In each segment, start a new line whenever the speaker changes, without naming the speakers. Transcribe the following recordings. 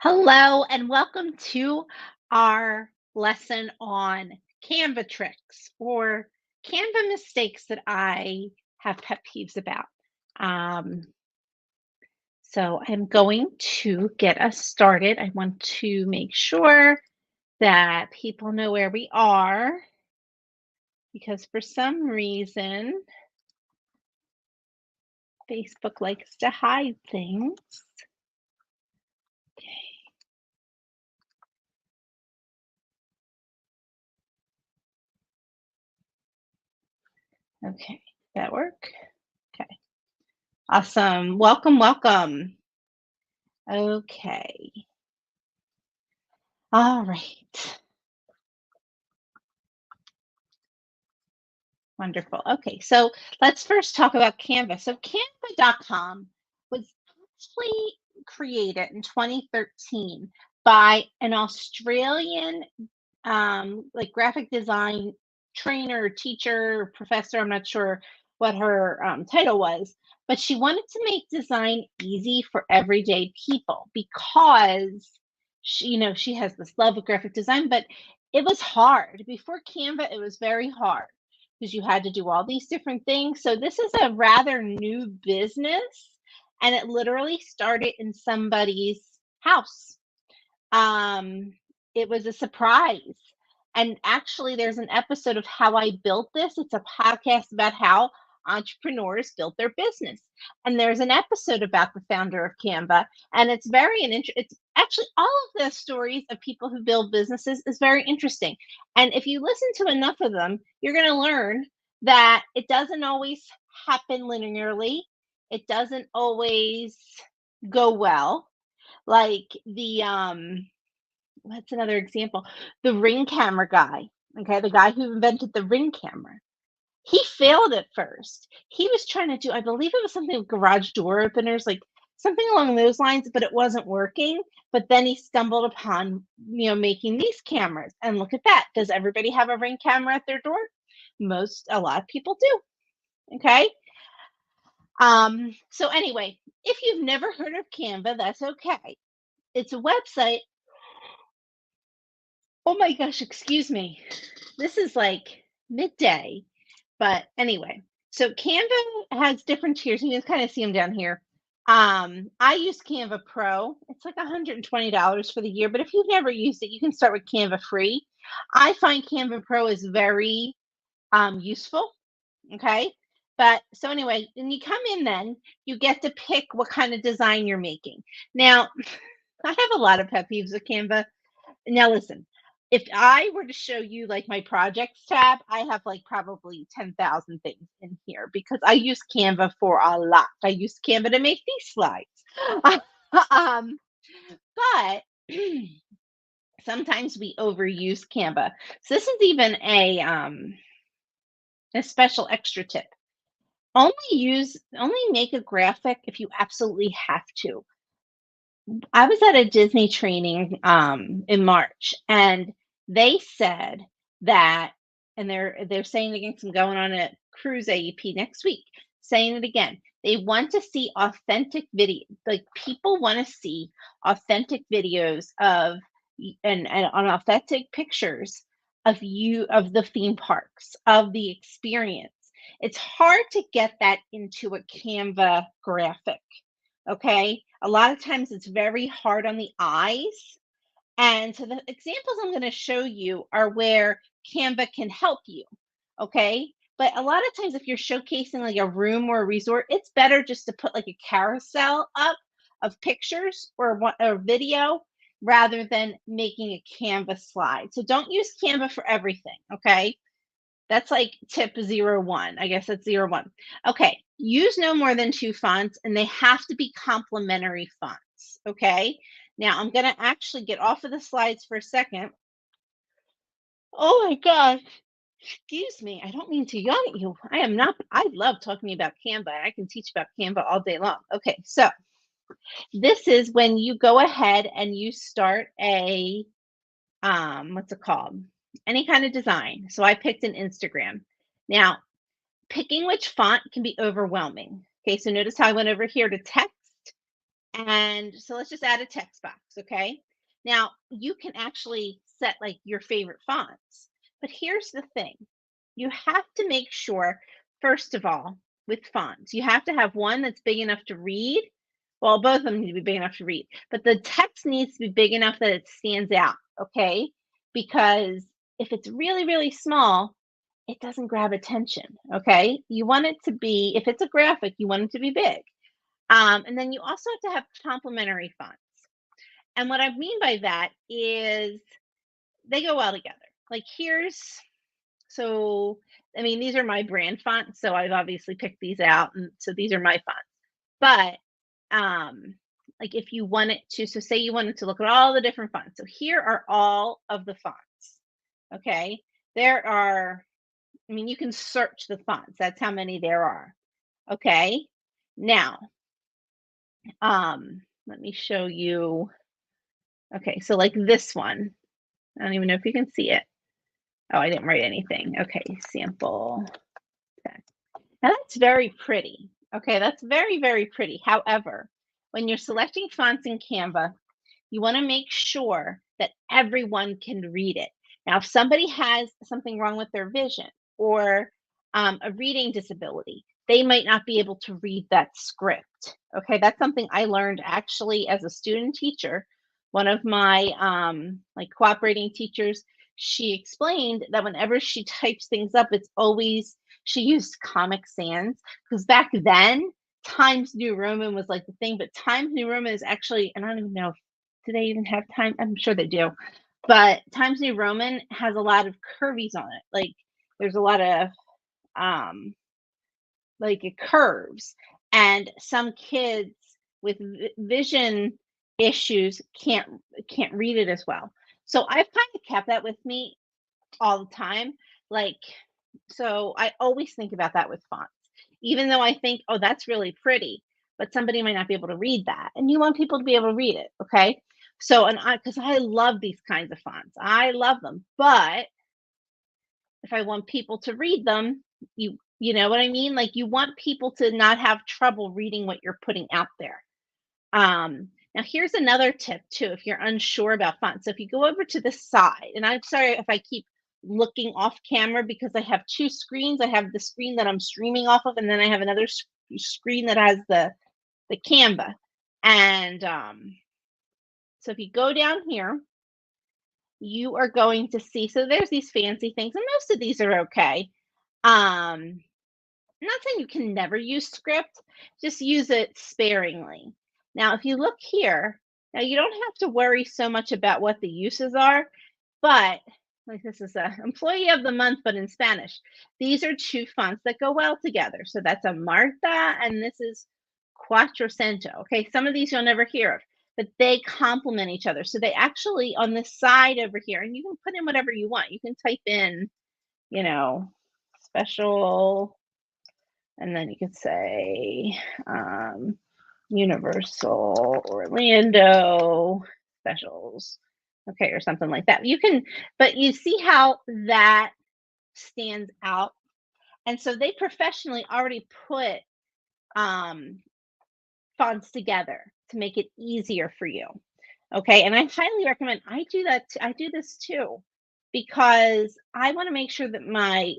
Hello, and welcome to our lesson on Canva tricks or Canva mistakes that I have pet peeves about. Um, so I'm going to get us started. I want to make sure that people know where we are because for some reason, Facebook likes to hide things. Okay, that work? Okay, awesome. Welcome, welcome. Okay. All right. Wonderful. Okay, so let's first talk about Canva. So Canva.com was actually created in 2013 by an Australian like graphic design trainer, teacher, professor. I'm not sure what her title was, but she wanted to make design easy for everyday people because she has this love of graphic design, but it was hard. Before Canva, it was very hard because you had to do all these different things. So this is a rather new business, and it literally started in somebody's house. Um, it was a surprise. And actually, there's an episode of How I Built This. It's a podcast about how entrepreneurs built their business. And there's an episode about the founder of Canva. And it's it's actually all of the stories of people who build businesses is very interesting. And if you listen to enough of them, you're going to learn that it doesn't always happen linearly. It doesn't always go well. Like what's another example? The Ring camera guy, okay, the guy who invented the Ring camera. He failed at first. He was trying to do, I believe it was something with garage door openers, like something along those lines, but it wasn't working. But then he stumbled upon, making these cameras. And look at that. Does everybody have a Ring camera at their door? A lot of people do. Okay. So anyway, if you've never heard of Canva, that's okay. It's a website. Oh my gosh, excuse me. This is like midday, but anyway. So Canva has different tiers. You can kind of see them down here. I use Canva Pro. It's like $120 for the year, but if you've never used it, you can start with Canva free. I find Canva Pro is very useful. Okay. But so anyway, when you come in, then you get to pick what kind of design you're making. Now, I have a lot of pet peeves with Canva. Now listen, if I were to show you like my projects tab, I have like probably 10,000 things in here because I use Canva for a lot. I use Canva to make these slides. um, but sometimes we overuse Canva. So this is even a special extra tip. Only make a graphic if you absolutely have to. I was at a Disney training in March, and they said that, and they're saying it again 'cause I'm going on a cruise AEP next week, saying it again. They want to see authentic video, like people want to see authentic videos of and on authentic pictures of the theme parks, of the experience. It's hard to get that into a Canva graphic. Okay. A lot of times it's very hard on the eyes. And so the examples I'm going to show you are where Canva can help you. Okay. But a lot of times, if you're showcasing like a room or a resort, it's better just to put like a carousel up of pictures or a video rather than making a Canva slide. So don't use Canva for everything. Okay. That's like tip 01. I guess that's 01. Okay. Use no more than two fonts, and they have to be complementary fonts. Okay. Now I'm going to actually get off of the slides for a second. Oh my gosh. Excuse me. I don't mean to yawn at you. I am not. I love talking about Canva. I can teach about Canva all day long. Okay. So this is when you go ahead and you start what's it called? Any kind of design. So I picked an Instagram. Now, picking which font can be overwhelming. Okay, so notice how I went over here to text And so let's just add a text box, okay? Now you can actually set like your favorite fonts. But here's the thing. You have to make sure, first of all, with fonts, you have to have one that's big enough to read. Well, both of them need to be big enough to read, but the text needs to be big enough that it stands out, okay? Because if it's really, really small, it doesn't grab attention, okay? You want it to be, if it's a graphic, you want it to be big. And then you also have to have complementary fonts. And what I mean by that is they go well together. Like so, I mean, these are my brand fonts, so I've obviously picked these out, and so these are my fonts. But like if you wanted to, so say you wanted to look at all the different fonts. So here are all of the fonts. Okay, there are. I mean, you can search the fonts. That's how many there are. Okay, now let me show you. Okay, so like this one, I don't even know if you can see it. Oh, I didn't write anything. Okay, sample. Okay. Now that's very pretty. Okay, that's very, very pretty. However, when you're selecting fonts in Canva, you want to make sure that everyone can read it. Now, if somebody has something wrong with their vision or a reading disability, they might not be able to read that script. Okay, that's something I learned actually as a student teacher. One of my like cooperating teachers, she explained that whenever she types things up, it's always she used Comic Sans because back then Times New Roman was like the thing, but Times New Roman is actually, and I don't even know, do they even have time? I'm sure they do. But Times New Roman has a lot of curvies on it. Like there's a lot of um like it curves, and some kids with vision issues can't read it as well. So I've kind of kept that with me all the time. Like so I always think about that with fonts. Even though I think, oh, that's really pretty, but somebody might not be able to read that. And you want people to be able to read it, okay? So, and because I love these kinds of fonts, I love them. But if I want people to read them, you know what I mean? Like you want people to not have trouble reading what you're putting out there. Now here's another tip too, if you're unsure about fonts. So if you go over to the side, and I'm sorry if I keep looking off camera because I have two screens. I have the screen that I'm streaming off of, and then I have another screen that has the Canva. And so if you go down here, you are going to see. So there's these fancy things, and most of these are okay. I'm not saying you can never use script, just use it sparingly. Now, if you look here, now you don't have to worry so much about what the uses are, but like this is a employee of the month, but in Spanish. These are two fonts that go well together. So that's a Marta and this is Quattrocento. Okay, some of these you'll never hear of, but they complement each other. So they actually on this side over here, and you can put in whatever you want. You can type in, you know, special, and then you could say Universal Orlando specials, okay, or something like that. You can, but you see how that stands out. And so they professionally already put um, fonts together to make it easier for you. Okay, and I highly recommend. I do that. I do this too because I want to make sure that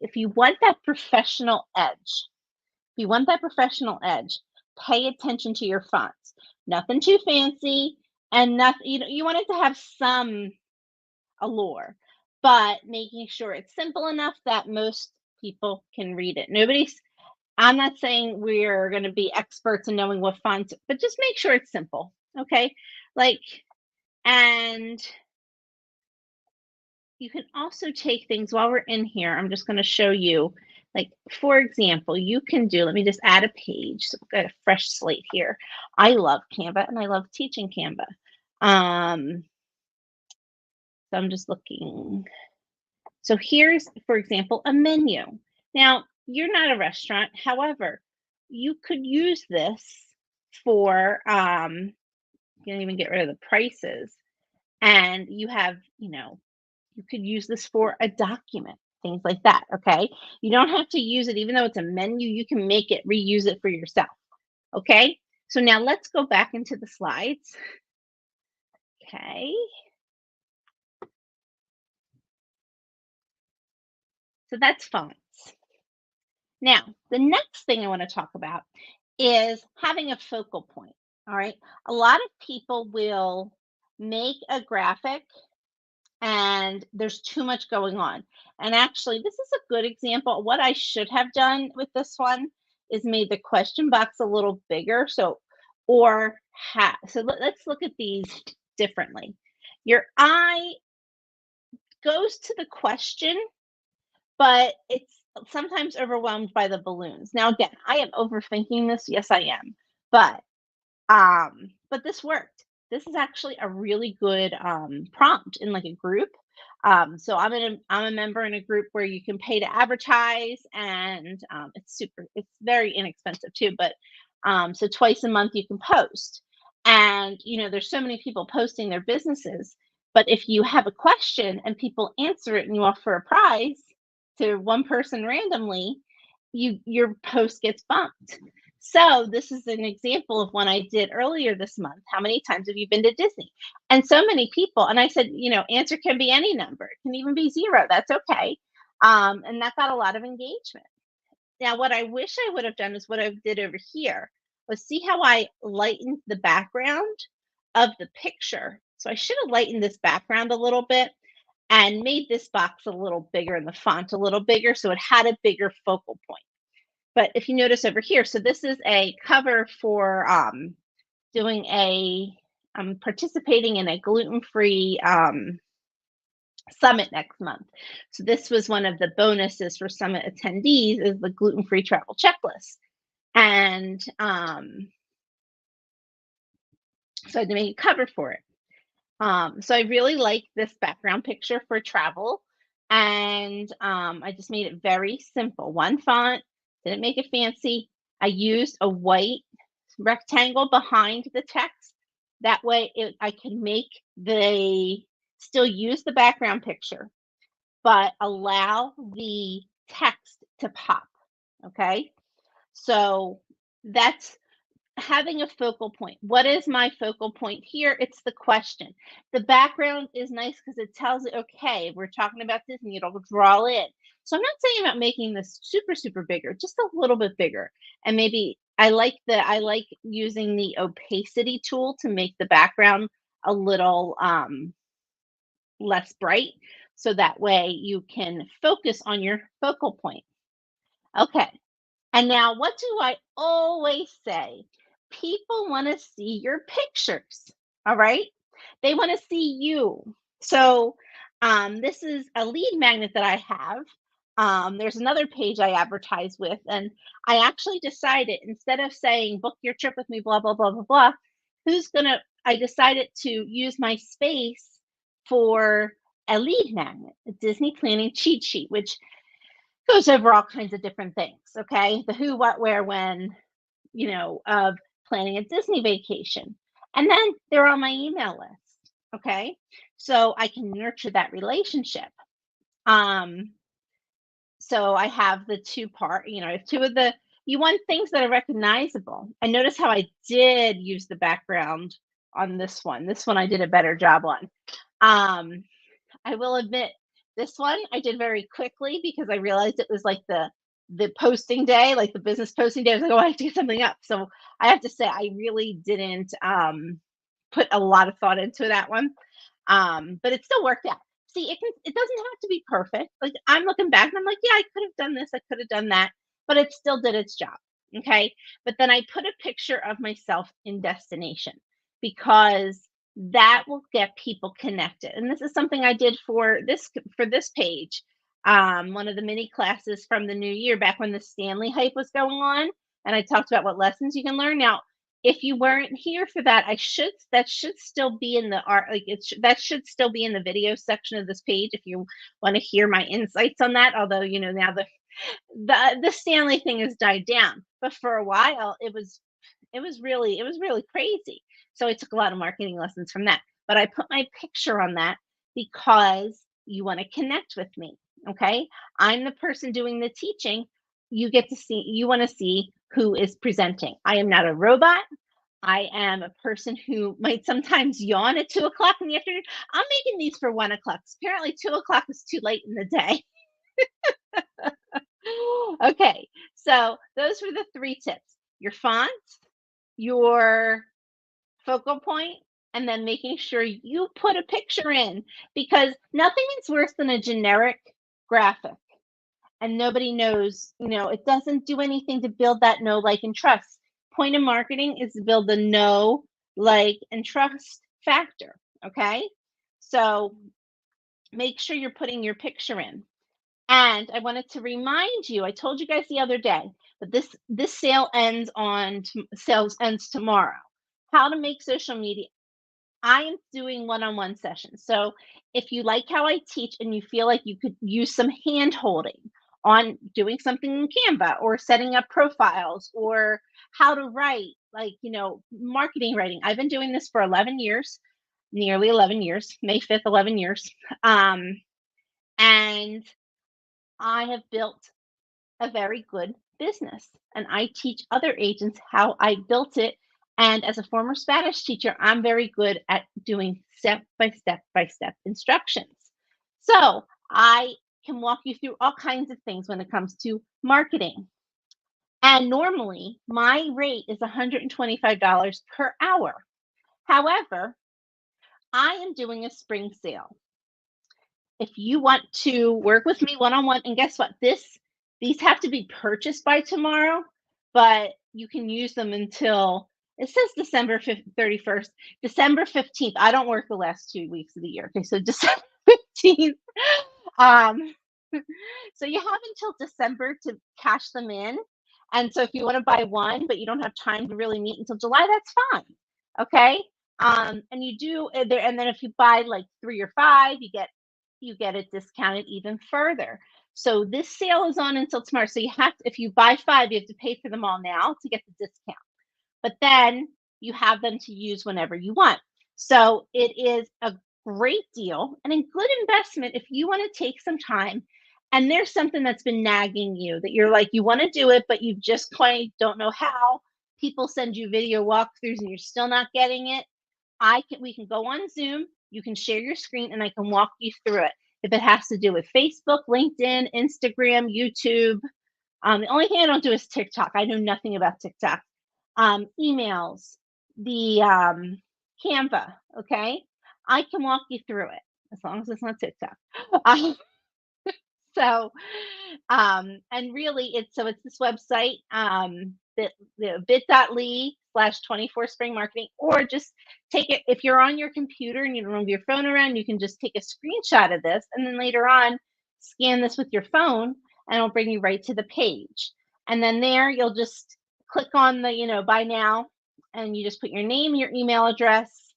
if you want that professional edge, you want that professional edge, pay attention to your fonts. Nothing too fancy and nothing, you want it to have some allure, but making sure it's simple enough that most people can read it. I'm not saying we're going to be experts in knowing what fonts, but just make sure it's simple. Okay. Like, and you can also take things while we're in here. I'm just going to show you, like, for example, you can do, let me just add a page. So we've got a fresh slate here. I love Canva and I love teaching Canva. So I'm just looking. So here's, for example, a menu. Now, you're not a restaurant. However, you could use this for, you can even get rid of the prices. And you have, you could use this for a document, things like that, okay? You don't have to use it even though it's a menu, you can make it, reuse it for yourself, okay? So now let's go back into the slides. Okay. So that's fonts. Now, the next thing I want to talk about is having a focal point. All right. A lot of people will make a graphic and there's too much going on. And actually, this is a good example. What I should have done with this one is made the question box a little bigger. Let's look at these differently. Your eye goes to the question, but it's sometimes overwhelmed by the balloons. Now, again, I am overthinking this. Yes, I am. But but this worked. This is actually a really good prompt in like a group. So I'm a member in a group where you can pay to advertise, and it's very inexpensive too. But so twice a month you can post, and there's so many people posting their businesses. But if you have a question and people answer it and you offer a prize to one person randomly, your post gets bumped. So this is an example of one I did earlier this month. How many times have you been to Disney? And so many people. And I said, answer can be any number. It can even be zero. That's okay. And that got a lot of engagement. Now, what I wish I would have done is what I did over here was see how I lightened the background of the picture. So I should have lightened this background a little bit and made this box a little bigger and the font a little bigger so it had a bigger focal point. But if you notice over here, so this is a cover for doing I'm participating in a gluten-free summit next month. So this was one of the bonuses for summit attendees is the gluten-free travel checklist. And so I had to make a cover for it. So I really like this background picture for travel. And I just made it very simple. One font, didn't make it fancy. I used a white rectangle behind the text. That way I can still use the background picture, but allow the text to pop. Okay. So that's having a focal point. What is my focal point here? It's the question. The background is nice because it tells it, okay, we're talking about Disney, it'll draw in. So I'm not saying about making this super, super bigger, just a little bit bigger. And maybe I like using the opacity tool to make the background a little less bright. So that way you can focus on your focal point. Okay. And now, what do I always say? People want to see your pictures. All right. They want to see you. So, this is a lead magnet that I have. There's another page I advertise with, and I actually decided instead of saying book your trip with me, blah, blah, blah, blah, blah, I decided to use my space for a lead magnet, a Disney planning cheat sheet, which goes over all kinds of different things. Okay. The who, what, where, when, of planning a Disney vacation. And then they're on my email list. Okay. So I can nurture that relationship. So I have the you want things that are recognizable. And notice how I did use the background on this one. This one I did a better job on. I will admit, this one I did very quickly because I realized it was like the posting day, like the business posting day. I was like, oh, I have to get something up. So I have to say, I really didn't put a lot of thought into that one, but it still worked out. See, it doesn't have to be perfect. Like I'm looking back and I'm like, yeah, I could have done this, I could have done that, but it still did its job. Okay, but then I put a picture of myself in destination because that will get people connected. And this is something I did for this page. One of the mini classes from the new year back when the Stanley hype was going on, and I talked about what lessons you can learn. Now, if you weren't here for that, that should still be in the art, that should still be in the video section of this page if you want to hear my insights on that. Although now the Stanley thing has died down, but for a while it was really crazy. So I took a lot of marketing lessons from that. But I put my picture on that because you want to connect with me. Okay. I'm the person doing the teaching. You want to see who is presenting. I am not a robot. I am a person who might sometimes yawn at 2 o'clock in the afternoon. I'm making these for 1 o'clock. Apparently, 2 o'clock is too late in the day. Okay, so those were the three tips: your font, your focal point, and then making sure you put a picture in, because nothing is worse than a generic graphic and nobody knows, it doesn't do anything to build that know, like, and trust. Point of marketing is to build the know, like, and trust factor. Okay. So make sure you're putting your picture in. And I wanted to remind you, I told you guys the other day, but this sales ends tomorrow. How to make social media. I am doing one-on-one sessions. So if you like how I teach and you feel like you could use some hand holding on doing something in Canva or setting up profiles or how to write, like, marketing writing. I've been doing this for 11 years, nearly 11 years, May 5th, 11 years. And I have built a very good business, and I teach other agents how I built it. And as a former Spanish teacher, I'm very good at doing step by step instructions. So I can walk you through all kinds of things when it comes to marketing. And normally my rate is $125 per hour. However, I am doing a spring sale. If you want to work with me one-on-one, and guess what? These have to be purchased by tomorrow, but you can use them until it says December 31st, December 15th. I don't work the last 2 weeks of the year. Okay, so December 15th. Um, so you have until December to cash them in. And so if you want to buy one, but you don't have time to really meet until July, that's fine. Okay. And you do there, and then if you buy like 3 or 5, you get it discounted even further. So this sale is on until tomorrow. So if you buy 5, you have to pay for them all now to get the discount. But then you have them to use whenever you want. So it is a great deal and a good investment if you want to take some time and there's something that's been nagging you that you're like, you want to do it, but you just quite don't know how. People send you video walkthroughs and you're still not getting it. We can go on Zoom, you can share your screen and I can walk you through it. If it has to do with Facebook, LinkedIn, Instagram, YouTube. The only thing I don't do is TikTok. I know nothing about TikTok. Emails, the Canva, okay? I can walk you through it as long as it's not TikTok. Um, so, and really, it's this website, bit.ly/24 spring marketing, or just take it if you're on your computer and you don't have your phone around, you can just take a screenshot of this and then later on scan this with your phone and it'll bring you right to the page. And then there you'll just click on the, buy now, and you just put your name, your email address,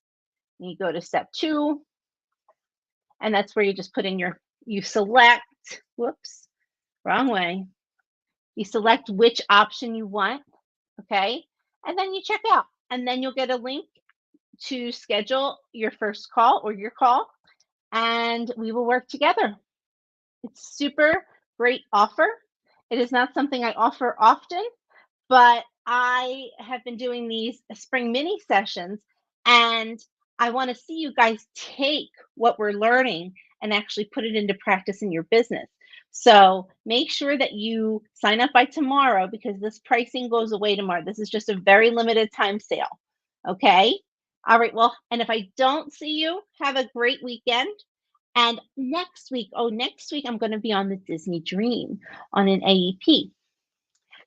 and you go to step 2, and that's where you just put in you select, whoops, wrong way. You select which option you want, okay? And then you check out. And then you'll get a link to schedule your first call or your call, and we will work together. It's super great offer. It is not something I offer often, but I have been doing these spring mini sessions, and I want to see you guys take what we're learning and actually put it into practice in your business. So make sure that you sign up by tomorrow because this pricing goes away tomorrow. This is just a very limited time sale. Okay. All right. Well, and if I don't see you, have a great weekend. And next week, I'm going to be on the Disney Dream on an AEP.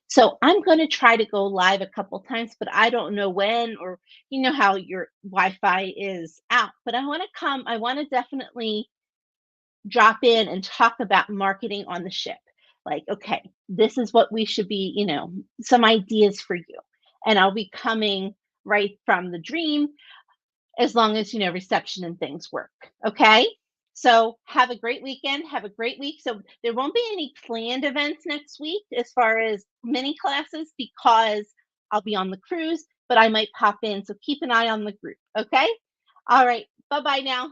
So I'm going to try to go live a couple times, but I don't know when, or you know how your Wi-Fi is out. But I want to definitely drop in and talk about marketing on the ship. Like, okay, this is what we should be, some ideas for you. And I'll be coming right from the dream as long as, reception and things work. Okay. So have a great weekend. Have a great week. So there won't be any planned events next week as far as mini classes because I'll be on the cruise, but I might pop in. So keep an eye on the group. Okay. All right. Bye bye now.